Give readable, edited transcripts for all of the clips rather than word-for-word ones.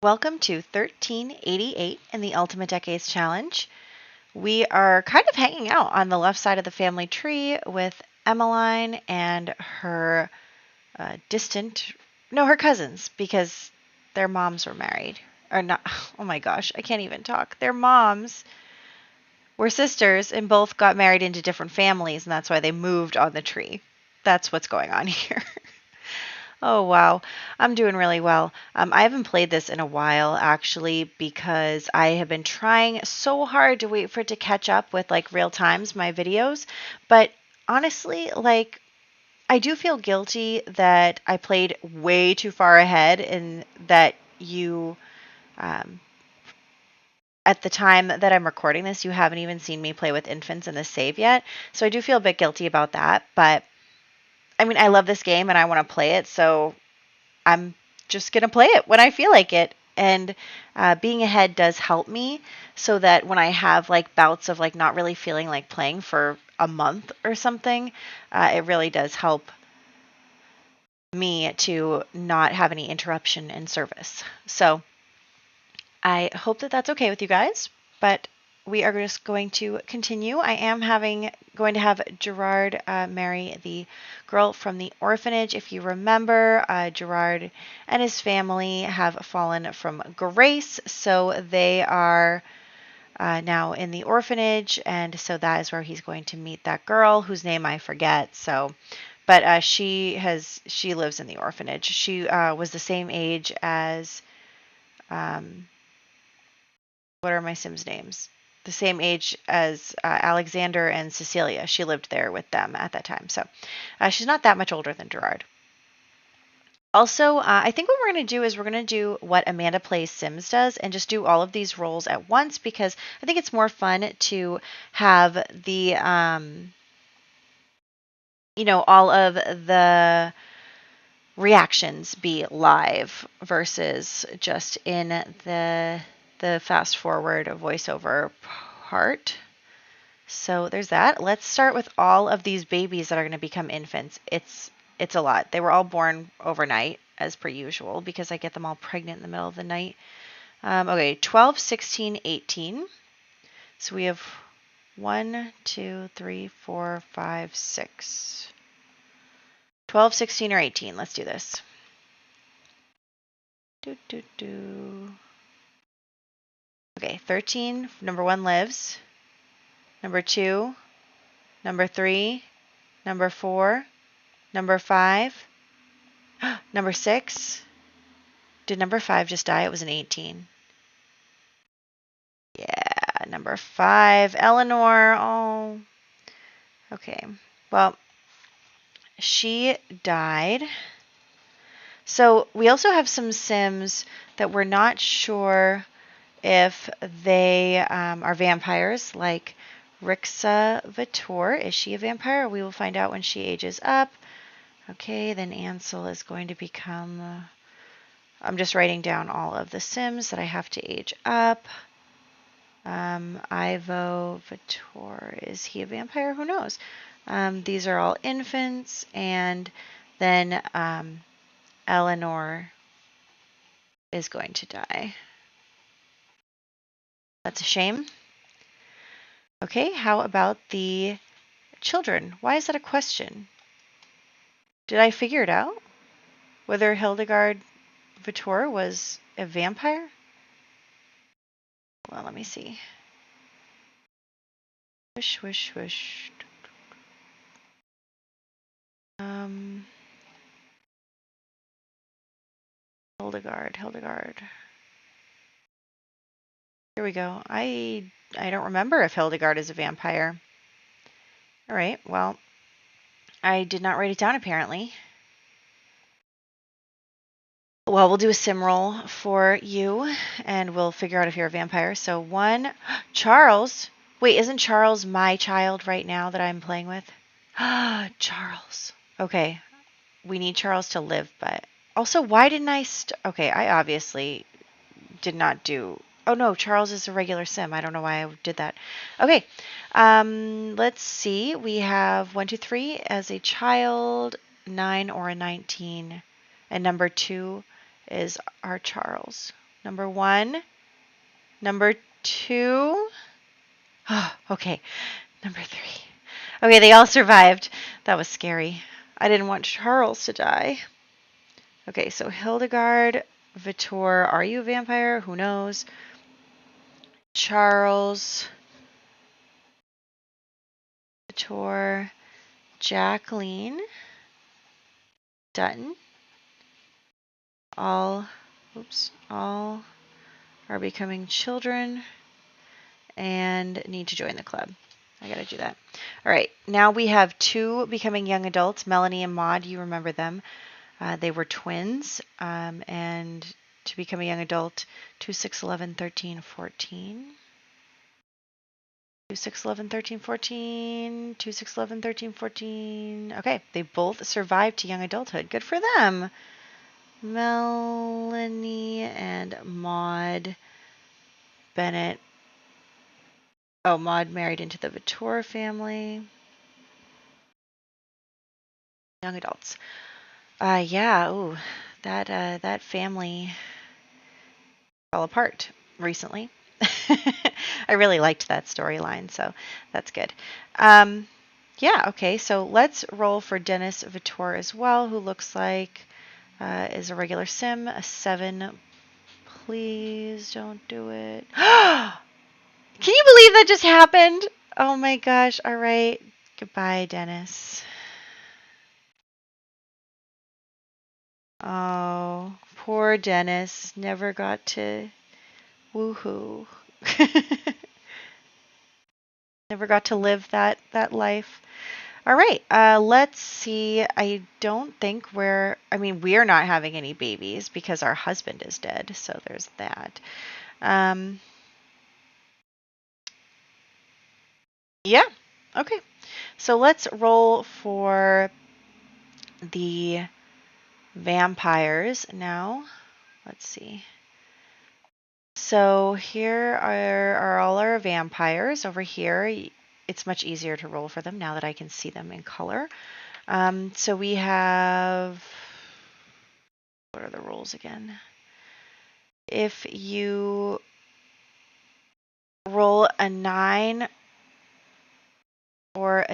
Welcome to 1388 in the Ultimate Decades Challenge. We are kind of hanging out on the left side of the family tree with Emmeline and her her cousins, because their moms were married. Or not, oh my gosh, I can't even talk. Their moms were sisters and both got married into different families, and that's why they moved on the tree. That's what's going on here. Oh, wow. I'm doing really well. I haven't played this in a while, actually, because I have been trying so hard to wait for it to catch up with, like, real times, my videos. But honestly, like, I do feel guilty that I played way too far ahead and that um, at the time that I'm recording this, you haven't even seen me play with infants in the save yet. So I do feel a bit guilty about that. But, I mean, I love this game and I want to play it, so I'm just going to play it when I feel like it. And being ahead does help me so that when I have like bouts of like not really feeling like playing for a month or something, it really does help me to not have any interruption in service. So I hope that that's okay with you guys, but we are just going to continue. I am going to have Gerard marry the girl from the orphanage. If you remember, Gerard and his family have fallen from grace, so they are now in the orphanage, and so that is where he's going to meet that girl whose name I forget. But she lives in the orphanage. She was the same age as what are my Sims names? The same age as Alexander and Cecilia. She lived there with them at that time. So she's not that much older than Gerard. Also, I think what we're going to do is we're going to do what Amanda Plays Sims does and just do all of these roles at once, because I think it's more fun to have the, all of the reactions be live versus just in the fast forward voiceover part. So there's that. Let's start with all of these babies that are going to become infants. It's a lot. They were all born overnight, as per usual, because I get them all pregnant in the middle of the night. Okay, 12, 16, 18. So we have 1, 2, 3, 4, 5, 6. 12, 16, or 18. Let's do this. Okay, 13. Number 1 lives. Number 2. Number 3. Number 4. Number 5. Number 6. Did number 5 just die? It was an 18. Yeah, number 5. Eleanor. Oh. Okay. Well, she died. So we also have some Sims that we're not sure if they are vampires, like Rixa Vitor. Is she a vampire? We will find out when she ages up. Okay, then Ansel is going to become... I'm just writing down all of the Sims that I have to age up. Ivo Vitor, is he a vampire? Who knows? These are all infants, and then Eleanor is going to die. That's a shame. Okay, how about the children? Why is that a question? Did I figure it out? Whether Hildegard Vitor was a vampire? Well, let me see. Wish, wish, wish. Hildegard. Here we go. I don't remember if Hildegard is a vampire. All right, well, I did not write it down apparently. Well, we'll do a sim roll for you, and we'll figure out if you're a vampire. So 1, Charles. Wait, isn't Charles my child right now that I'm playing with? Charles. Okay, we need Charles to live, but also, why didn't I okay, I obviously did not do... Oh no, Charles is a regular sim. I don't know why I did that. Okay, let's see. We have 1, 2, 3 as a child, 9 or a 19, and number 2 is our Charles. Number 1. Number 2. Oh, okay. Number 3. Okay, they all survived. That was scary. I didn't want Charles to die. Okay, so Hildegard, Vitor, are you a vampire? Who knows? Charles, Vitor, Jacqueline, Dutton, all are becoming children and need to join the club. I gotta do that. All right, now we have 2 becoming young adults, Melanie and Maud. You remember them. They were twins, and to become a young adult, 2, 6, 11, 13, 14. 2, 6, 11, 13, 14. 2, 6, 11, 13, 14. Okay, they both survived to young adulthood. Good for them. Melanie and Maud Bennett. Oh, Maud married into the Vitor family. Young adults. Yeah. Ooh, that family fell apart recently. I really liked that storyline, so that's good. Yeah. Okay. So let's roll for Dennis Vitor as well, who looks like is a regular sim. A 7. Please don't do it. Can you believe that just happened? Oh my gosh. All right. Goodbye, Dennis. Oh, poor Dennis. Never got to woohoo. Never got to live that life. All right. Let's see. I don't think we're not having any babies because our husband is dead. So there's that. Yeah. Okay. So let's roll for the vampires now. Let's see. So here are all our vampires. Over here, it's much easier to roll for them now that I can see them in color. So we have, what are the rules again? If you roll a 9 or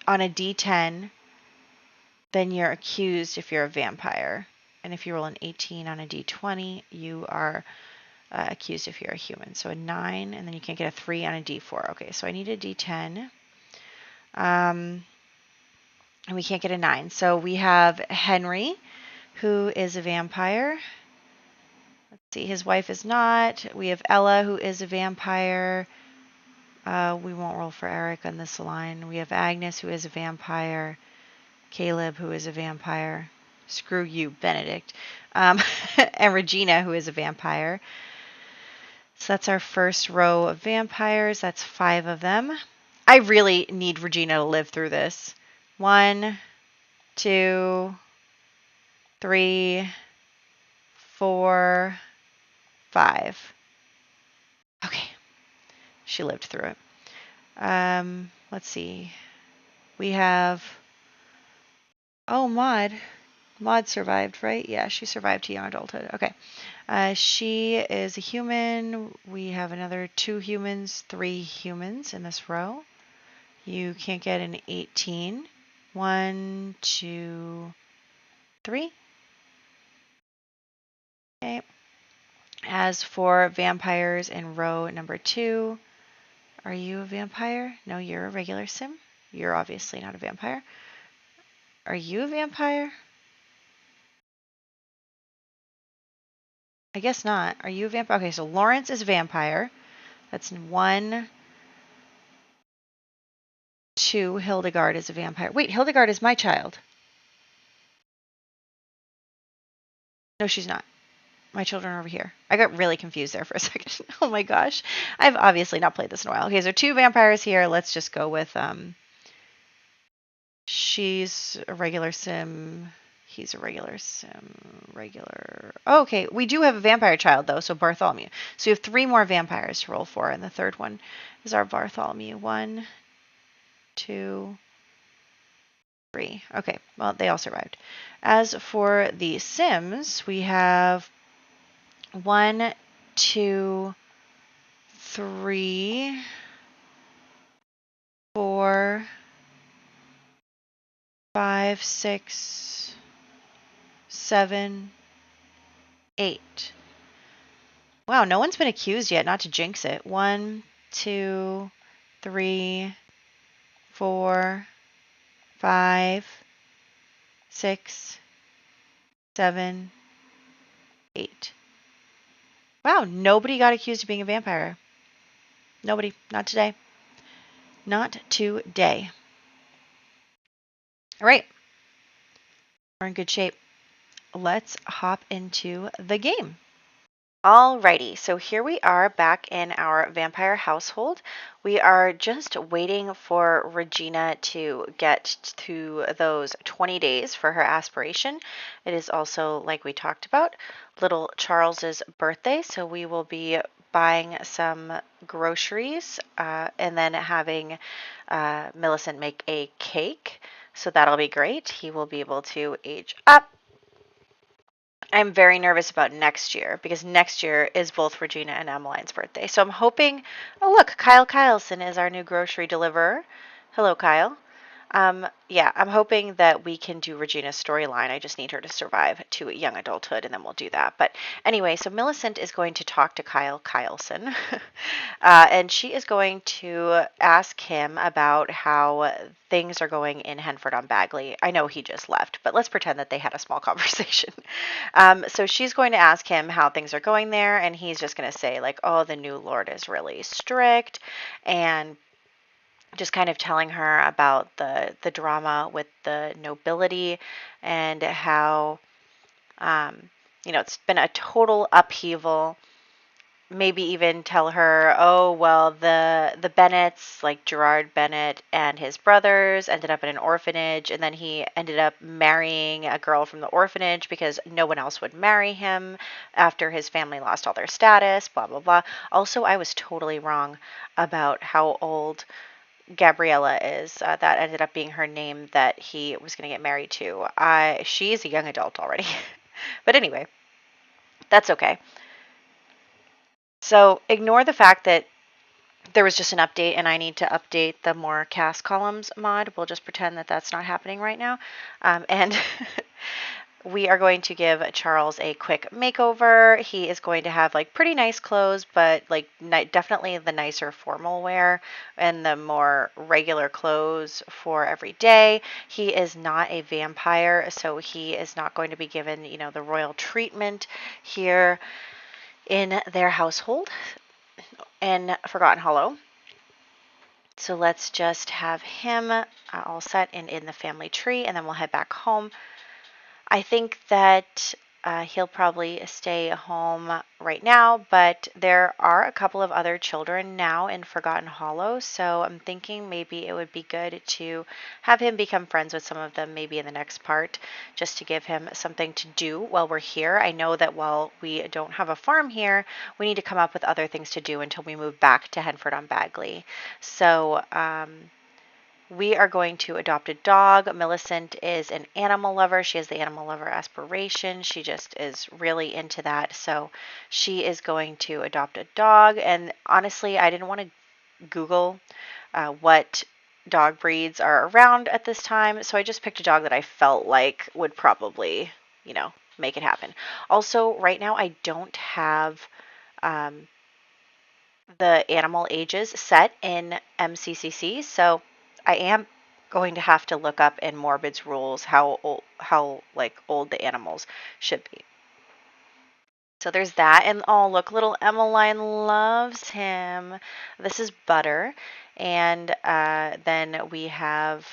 on a d10, then you're accused if you're a vampire. And if you roll an 18 on a d20, you are accused if you're a human. So a 9, and then you can't get a 3 on a d4. Okay, so I need a d10. And we can't get a 9. So we have Henry, who is a vampire. Let's see, his wife is not. We have Ella, who is a vampire. We won't roll for Eric on this line. We have Agnes, who is a vampire. Caleb, who is a vampire. Screw you, Benedict. And Regina, who is a vampire. So that's our first row of vampires. That's 5 of them. I really need Regina to live through this. 1, 2, 3, 4, 5. Okay. She lived through it. Let's see. We have... Oh, Maud. Maud survived, right? Yeah, she survived to young adulthood. Okay. She is a human. We have another 2 humans, 3 humans in this row. You can't get an 18. 1, 2, 3. Okay. As for vampires in row number 2, are you a vampire? No, you're a regular sim. You're obviously not a vampire. Are you a vampire? I guess not. Are you a vampire? Okay, so Lawrence is a vampire. That's 1, 2. Hildegard is a vampire. Wait, Hildegard is my child. No, she's not. My children are over here. I got really confused there for a second. Oh my gosh. I've obviously not played this in a while. Okay, so 2 vampires here. Let's just go with she's a regular sim. He's a regular sim. Oh, okay, we do have a vampire child though, so Bartholomew. So we have 3 more vampires to roll for, and the third one is our Bartholomew. 1, 2, 3. Okay, well, they all survived. As for the sims, we have 1, 2, 3, 4, 5, 6, 7, 8. Wow, no one's been accused yet, not to jinx it. 1, 2, 3, 4, 5, 6, 7, 8. Wow, nobody got accused of being a vampire. Nobody. Not today. Not today. All right. We're in good shape. Let's hop into the game. Alrighty, so here we are back in our vampire household. We are just waiting for Regina to get to those 20 days for her aspiration. It is also, like we talked about, little Charles's birthday, so we will be buying some groceries and then having Millicent make a cake. So that'll be great. He will be able to age up. I'm very nervous about next year because next year is both Regina and Emmeline's birthday. So I'm hoping, oh look, Kyle Kyleson is our new grocery deliverer. Hello, Kyle. Yeah, I'm hoping that we can do Regina's storyline. I just need her to survive to young adulthood, and then we'll do that. But anyway, so Millicent is going to talk to Kyle Kyleson, and she is going to ask him about how things are going in Hanford on Bagley. I know he just left, but let's pretend that they had a small conversation. So she's going to ask him how things are going there, and he's just going to say, like, oh, the new lord is really strict, and just kind of telling her about the drama with the nobility and how it's been a total upheaval. Maybe even tell her, oh well, the Bennets, like Gerard Bennett and his brothers, ended up in an orphanage, and then he ended up marrying a girl from the orphanage because no one else would marry him after his family lost all their status, blah blah blah. Also, I was totally wrong about how old Gabriella is. That ended up being her name that he was going to get married to. She's a young adult already. But anyway, that's okay. So ignore the fact that there was just an update and I need to update the more cast columns mod. We'll just pretend that that's not happening right now. And we are going to give Charles a quick makeover. He is going to have like pretty nice clothes, but like definitely the nicer formal wear and the more regular clothes for every day. He is not a vampire, so he is not going to be given, the royal treatment here in their household in Forgotten Hollow. So let's just have him all set and in the family tree, and then we'll head back home. I think that he'll probably stay home right now, but there are a couple of other children now in Forgotten Hollow, so I'm thinking maybe it would be good to have him become friends with some of them maybe in the next part, just to give him something to do while we're here. I know that while we don't have a farm here, we need to come up with other things to do until we move back to Hanford on Bagley. So, we are going to adopt a dog. Millicent is an animal lover. She has the animal lover aspiration. She just is really into that. So she is going to adopt a dog. And honestly, I didn't want to Google what dog breeds are around at this time. So I just picked a dog that I felt like would probably, make it happen. Also, right now, I don't have the animal ages set in MCCC. So I am going to have to look up in Morbid's rules how old the animals should be. So there's that, and oh look, little Emmeline loves him. This is Butter, and then we have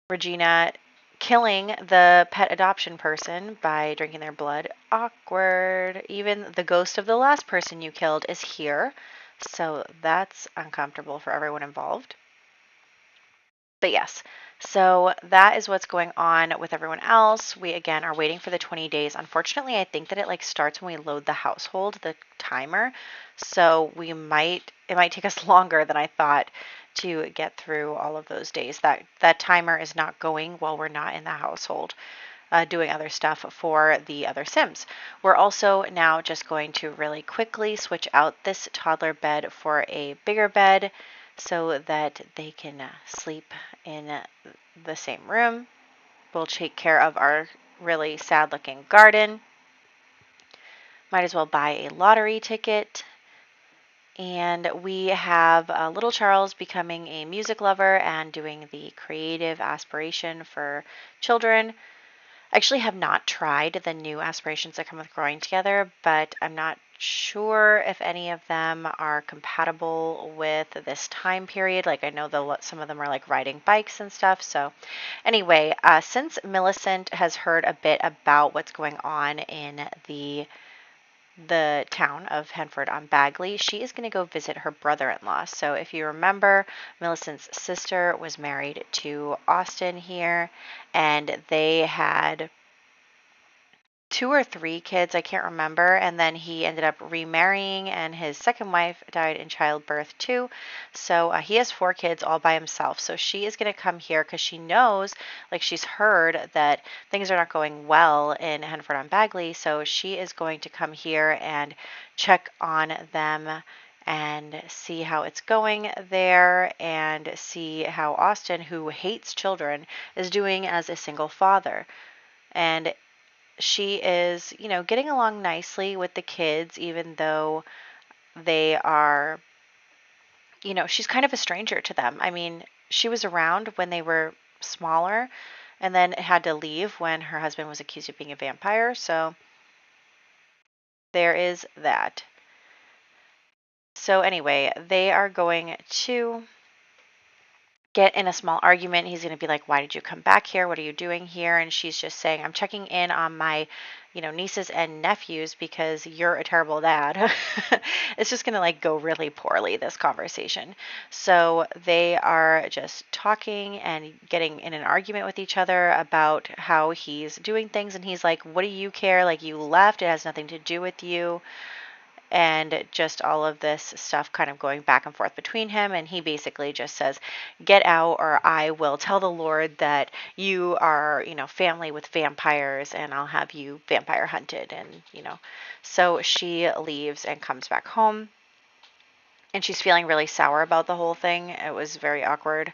Regina killing the pet adoption person by drinking their blood. Awkward. Even the ghost of the last person you killed is here, so that's uncomfortable for everyone involved. But yes, so that is what's going on with everyone else. We again are waiting for the 20 days. Unfortunately, I think that it starts when we load the household, the timer. So it might take us longer than I thought to get through all of those days. That timer is not going while we're not in the household. doing other stuff for the other Sims. We're also now just going to really quickly switch out this toddler bed for a bigger bed so that they can sleep in the same room. We'll take care of our really sad looking garden. Might as well buy a lottery ticket. And we have little Charles becoming a music lover and doing the creative aspiration for children. I actually have not tried the new aspirations that come with growing together, but I'm not sure if any of them are compatible with this time period. Like I know some of them are like riding bikes and stuff. So anyway, since Millicent has heard a bit about what's going on in the town of Hanford on Bagley, she is going to go visit her brother-in-law. So if you remember, Millicent's sister was married to Austin here, and they had 2 or 3 kids, I can't remember, and then he ended up remarrying, and his second wife died in childbirth too. So he has 4 kids all by himself. So she is going to come here because she knows, like she's heard that things are not going well in Hanford on Bagley. So she is going to come here and check on them and see how it's going there and see how Austin, who hates children, is doing as a single father. And she is, getting along nicely with the kids, even though they are, she's kind of a stranger to them. I mean, she was around when they were smaller and then had to leave when her husband was accused of being a vampire. So there is that. So anyway, they are going to get in a small argument. He's going to be like, why did you come back here? What are you doing here? And she's just saying, I'm checking in on my, nieces and nephews because you're a terrible dad. It's just going to like go really poorly, this conversation. So they are just talking and getting in an argument with each other about how he's doing things. And he's like, what do you care? Like, you left. It has nothing to do with you. And just all of this stuff kind of going back and forth between him. And he basically just says, get out or I will tell the Lord that you are, family with vampires and I'll have you vampire hunted. And, so she leaves and comes back home. And she's feeling really sour about the whole thing. It was very awkward.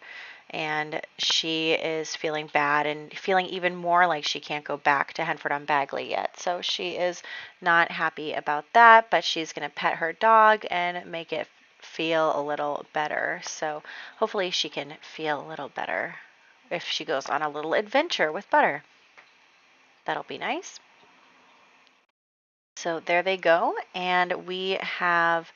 And she is feeling bad and feeling even more like she can't go back to Hanford on Bagley yet. So she is not happy about that, but she's going to pet her dog and make it feel a little better. So hopefully she can feel a little better if she goes on a little adventure with Butter. That'll be nice. So there they go. And we have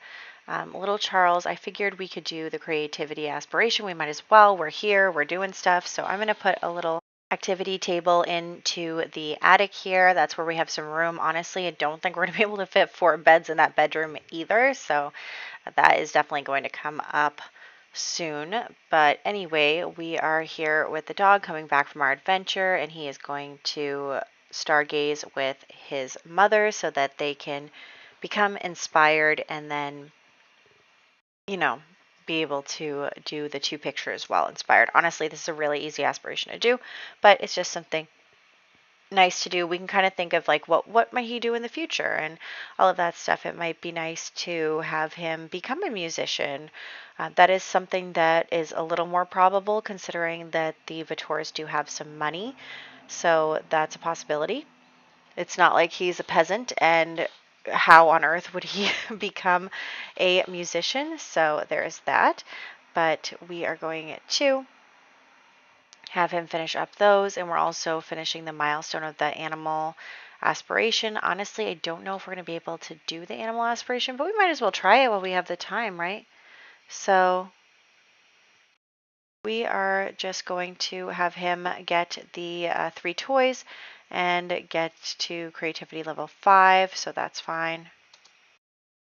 little Charles. I figured we could do the creativity aspiration. We might as well. We're here. We're doing stuff. So I'm going to put a little activity table into the attic here. That's where we have some room. Honestly, I don't think we're going to be able to fit 4 beds in that bedroom either. So that is definitely going to come up soon. But anyway, we are here with the dog coming back from our adventure, and he is going to stargaze with his mother so that they can become inspired and then, be able to do the 2 pictures while inspired. Honestly, this is a really easy aspiration to do, but it's just something nice to do. We can kind of think of like what might he do in the future and all of that stuff. It might be nice to have him become a musician. That is something that is a little more probable considering that the Vitors do have some money. So that's a possibility. It's not like he's a peasant and how on earth would he become a musician? So there is that. But we are going to have him finish up those, and we're also finishing the milestone of the animal aspiration. Honestly, I don't know if we're going to be able to do the animal aspiration, but we might as well try it while we have the time, right? So we are just going to have him get the 3 toys and get to creativity level 5, so that's fine.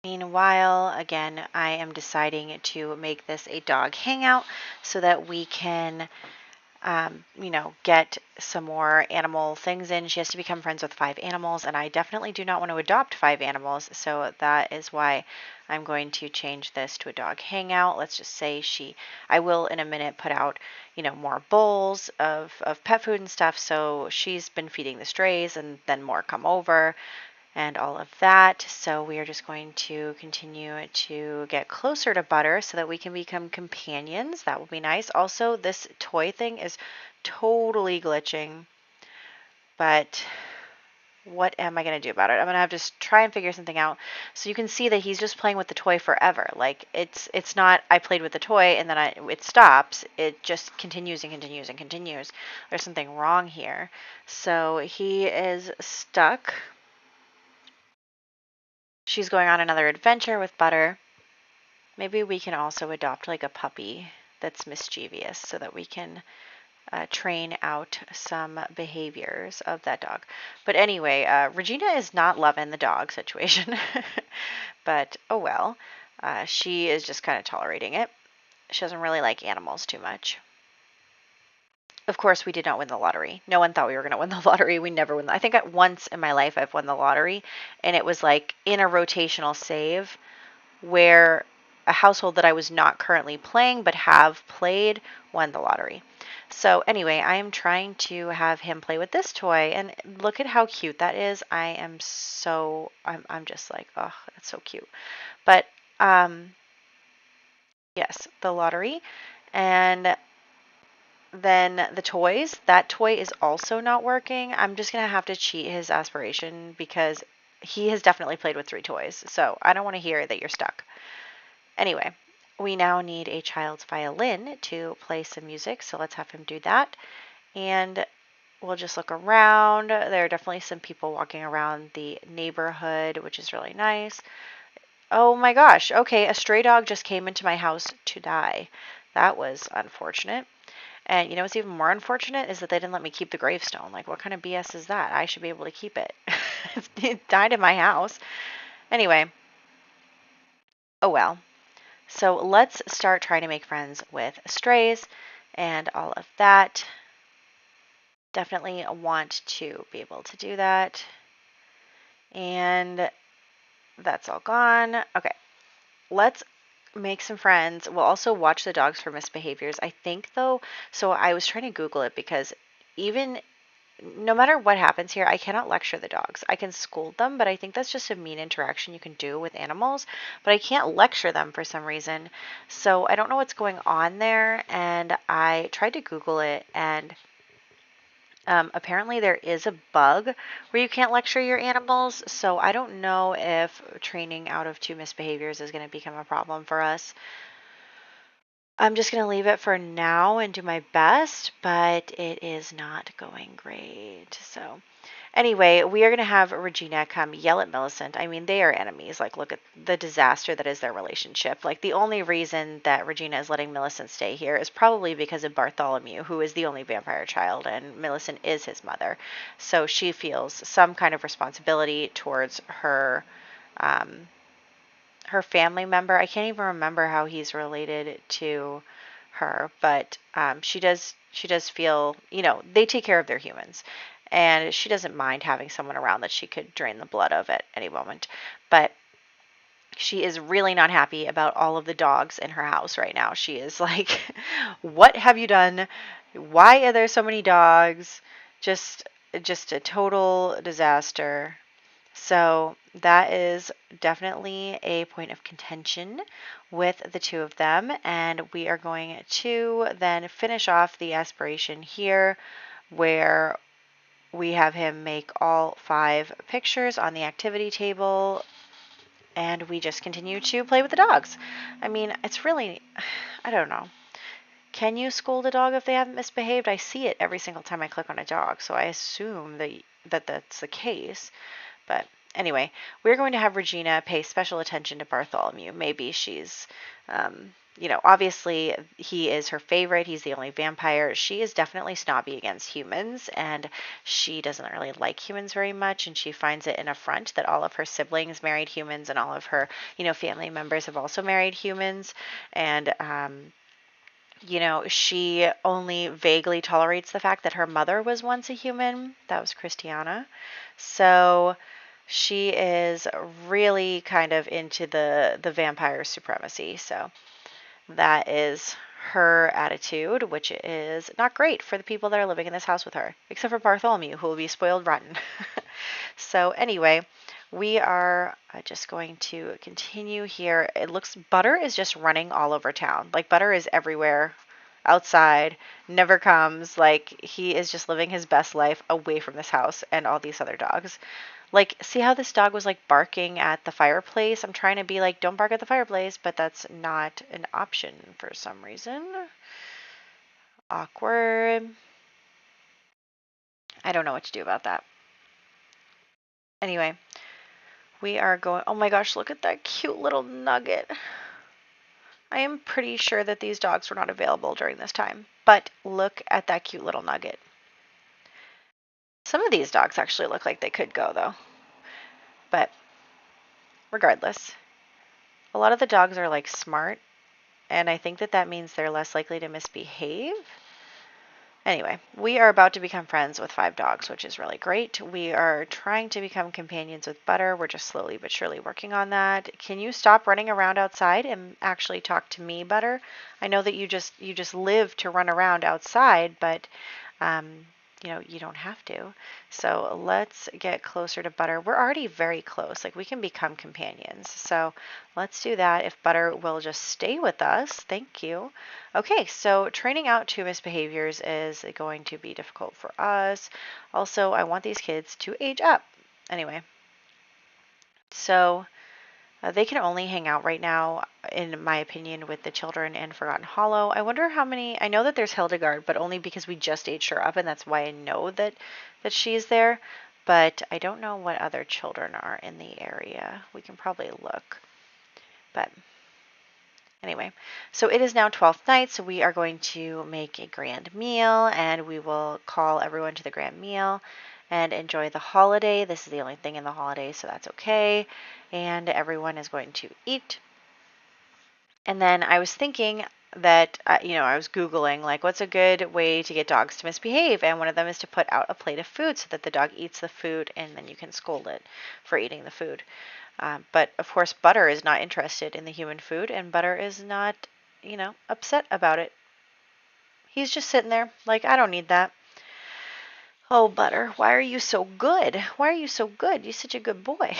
Meanwhile, again, I am deciding to make this a dog hangout so that we can get some more animal things in. She has to become friends with 5 animals, and I definitely do not want to adopt 5 animals, so that is why I'm going to change this to a dog hangout. Let's just say I will in a minute put out, more bowls of pet food and stuff, so she's been feeding the strays, and then more come over and all of that. So we are just going to continue to get closer to Butter so that we can become companions. That will be nice. Also, this toy thing is totally glitching, but what am I going to do about it? I'm going to have to try and figure something out. So you can see that he's just playing with the toy forever. Like it's not I played with the toy and then it stops. It just continues and continues and continues. There's something wrong here. So he is stuck. She's going on another adventure with Butter. Maybe we can also adopt like a puppy that's mischievous so that we can train out some behaviors of that dog. But anyway, Regina is not loving the dog situation. But oh well. She is just kind of tolerating it. She doesn't really like animals too much. Of course, we did not win the lottery. No one thought we were going to win the lottery. We never win. I think once in my life I've won the lottery, and it was like in a rotational save where a household that I was not currently playing but have played won the lottery. So anyway, I am trying to have him play with this toy, and look at how cute that is. I'm just like, oh, that's so cute. But yes, the lottery, and then the toys. That toy is also not working. I'm just gonna have to cheat his aspiration because he has definitely played with 3 toys. So I don't want to hear that you're stuck. Anyway, we now need a child's violin to play some music, so let's have him do that. And we'll just look around. There are definitely some people walking around the neighborhood, which is really nice. Oh my gosh, okay, a stray dog just came into my house to die. That was unfortunate. And you know what's even more unfortunate is that they didn't let me keep the gravestone. Like, what kind of BS is that? I should be able to keep it. It died in my house. Anyway, oh well. So let's start trying to make friends with strays and all of that. Definitely want to be able to do that. And that's all gone. Okay, let's make some friends. We'll also watch the dogs for misbehaviors. I think though, so I was trying to Google it because even no matter what happens here, I cannot lecture the dogs. I can scold them, but I think that's just a mean interaction you can do with animals. But I can't lecture them for some reason. So I don't know what's going on there. And I tried to Google it, and apparently there is a bug where you can't lecture your animals. So I don't know if training out of 2 misbehaviors is going to become a problem for us. I'm just going to leave it for now and do my best, but it is not going great. So anyway, we are going to have Regina come yell at Millicent. I mean, they are enemies. Like, look at the disaster that is their relationship. Like, the only reason that Regina is letting Millicent stay here is probably because of Bartholomew, who is the only vampire child, and Millicent is his mother. So she feels some kind of responsibility towards her her family member. I can't even remember how he's related to her, but she does feel, they take care of their humans, and she doesn't mind having someone around that she could drain the blood of at any moment. But she is really not happy about all of the dogs in her house right now. She is like, what have you done? Why are there so many dogs? Just a total disaster. So that is definitely a point of contention with the 2 of them, and we are going to then finish off the aspiration here where we have him make all 5 pictures on the activity table, and we just continue to play with the dogs. I mean, it's really, I don't know. Can you scold a dog if they haven't misbehaved? I see it every single time I click on a dog, so I assume that that's the case. But anyway, we're going to have Regina pay special attention to Bartholomew. Maybe she's, obviously he is her favorite. He's the only vampire. She is definitely snobby against humans, and she doesn't really like humans very much, and she finds it an affront that all of her siblings married humans and all of her, family members have also married humans. And you know, she only vaguely tolerates the fact that her mother was once a human. That was Christiana. So she is really kind of into the vampire supremacy. So that is her attitude, which is not great for the people that are living in this house with her, except for Bartholomew, who will be spoiled rotten. So anyway, we are just going to continue here. It looks Butter is just running all over town. Like Butter is everywhere, outside, never comes. Like he is just living his best life away from this house and all these other dogs. Like, see how this dog was like barking at the fireplace? I'm trying to be like, don't bark at the fireplace, but that's not an option for some reason. Awkward. I don't know what to do about that. Anyway, we are going. Oh my gosh, look at that cute little nugget. I am pretty sure that these dogs were not available during this time, but look at that cute little nugget. Some of these dogs actually look like they could go though. But regardless, a lot of the dogs are like smart, and I think that that means they're less likely to misbehave. Anyway, we are about to become friends with 5 dogs, which is really great. We are trying to become companions with Butter. We're just slowly but surely working on that. Can you stop running around outside and actually talk to me, Butter? I know that you just live to run around outside, but you know, you don't have to. So let's get closer to Butter. We're already very close. Like we can become companions. So let's do that. If Butter will just stay with us, thank you. Okay, so training out 2 misbehaviors is going to be difficult for us. Also, I want these kids to age up. Anyway, so they can only hang out right now, in my opinion, with the children in Forgotten Hollow. I wonder how many. I know that there's Hildegard, but only because we just aged her up, and that's why I know that she's there. But I don't know what other children are in the area. We can probably look. But anyway, so it is now 12th night, so we are going to make a grand meal, and we will call everyone to the grand meal and enjoy the holiday. This is the only thing in the holiday, so that's okay. And everyone is going to eat. And then I was thinking that, you know, I was Googling, like, what's a good way to get dogs to misbehave? And one of them is to put out a plate of food so that the dog eats the food, and then you can scold it for eating the food. But of course, Butter is not interested in the human food, and Butter is not, you know, upset about it. He's just sitting there like, I don't need that. Oh, Butter, why are you so good? Why are you so good? You're such a good boy.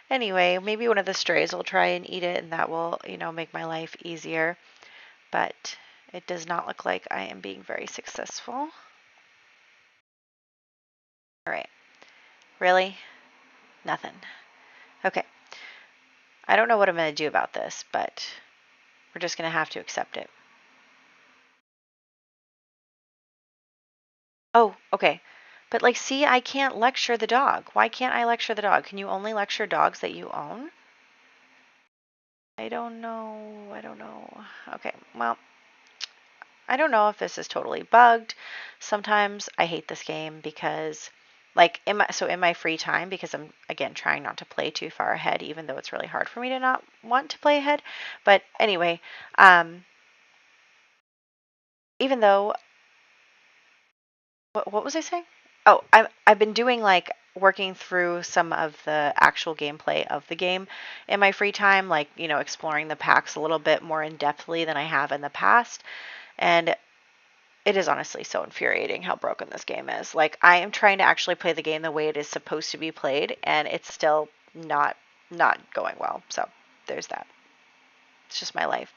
Anyway, maybe one of the strays will try and eat it, and that will, you know, make my life easier. But it does not look like I am being very successful. All right. Really? Nothing. Okay. I don't know what I'm going to do about this, but we're just going to have to accept it. Oh, okay. But like, see, I can't lecture the dog. Why can't I lecture the dog? Can you only lecture dogs that you own? I don't know. I don't know. Okay, well, I don't know if this is totally bugged. Sometimes I hate this game because, like, in my free time, because I'm again trying not to play too far ahead, even though it's really hard for me to not want to play ahead. But anyway, even though, what was I saying? Oh, I've been doing like working through some of the actual gameplay of the game in my free time, like, you know, exploring the packs a little bit more in depthly than I have in the past. And it is honestly so infuriating how broken this game is. Like, I am trying to actually play the game the way it is supposed to be played, and it's still not going well. So there's that. It's just my life.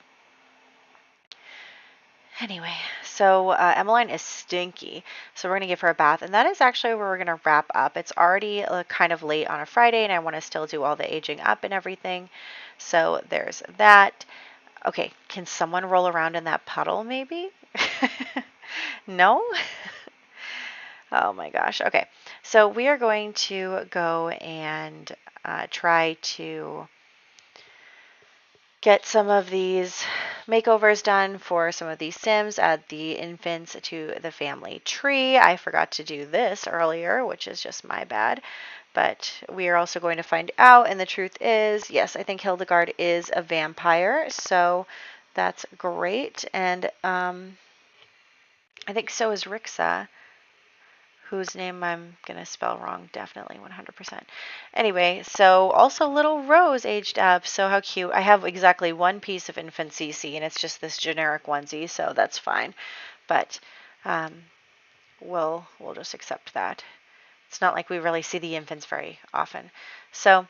Anyway, so Emmeline is stinky, so we're going to give her a bath, and that is actually where we're going to wrap up. It's already kind of late on a Friday, and I want to still do all the aging up and everything, so there's that. Okay, can someone roll around in that puddle maybe? No? Oh my gosh. Okay, so we are going to go and try to get some of these makeovers done for some of these Sims, add the infants to the family tree. I forgot to do this earlier, which is just my bad. But we are also going to find out, and the truth is, yes, I think Hildegard is a vampire, so that's great. And I think so is Rixa, whose name I'm going to spell wrong, definitely 100%. Anyway, so also little Rose aged up. So how cute. I have exactly one piece of infant CC, and it's just this generic onesie, so that's fine. But we'll just accept that. It's not like we really see the infants very often. So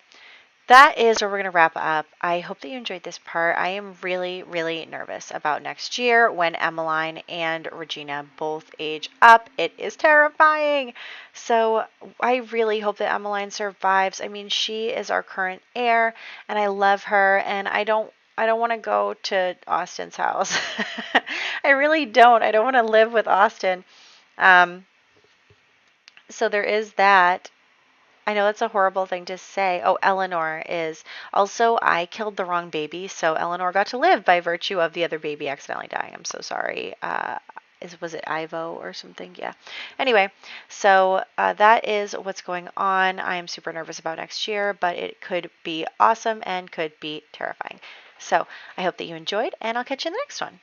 that is where we're going to wrap up. I hope that you enjoyed this part. I am really, really nervous about next year when Emmeline and Regina both age up. It is terrifying. So I really hope that Emmeline survives. I mean, she is our current heir, and I love her, and I don't want to go to Austin's house. I really don't. I don't want to live with Austin. So there is that. I know that's a horrible thing to say. Oh, Eleanor is. Also, I killed the wrong baby, so Eleanor got to live by virtue of the other baby accidentally dying. I'm so sorry. Was it Ivo or something? Yeah. Anyway, so that is what's going on. I am super nervous about next year, but it could be awesome and could be terrifying. So I hope that you enjoyed, and I'll catch you in the next one.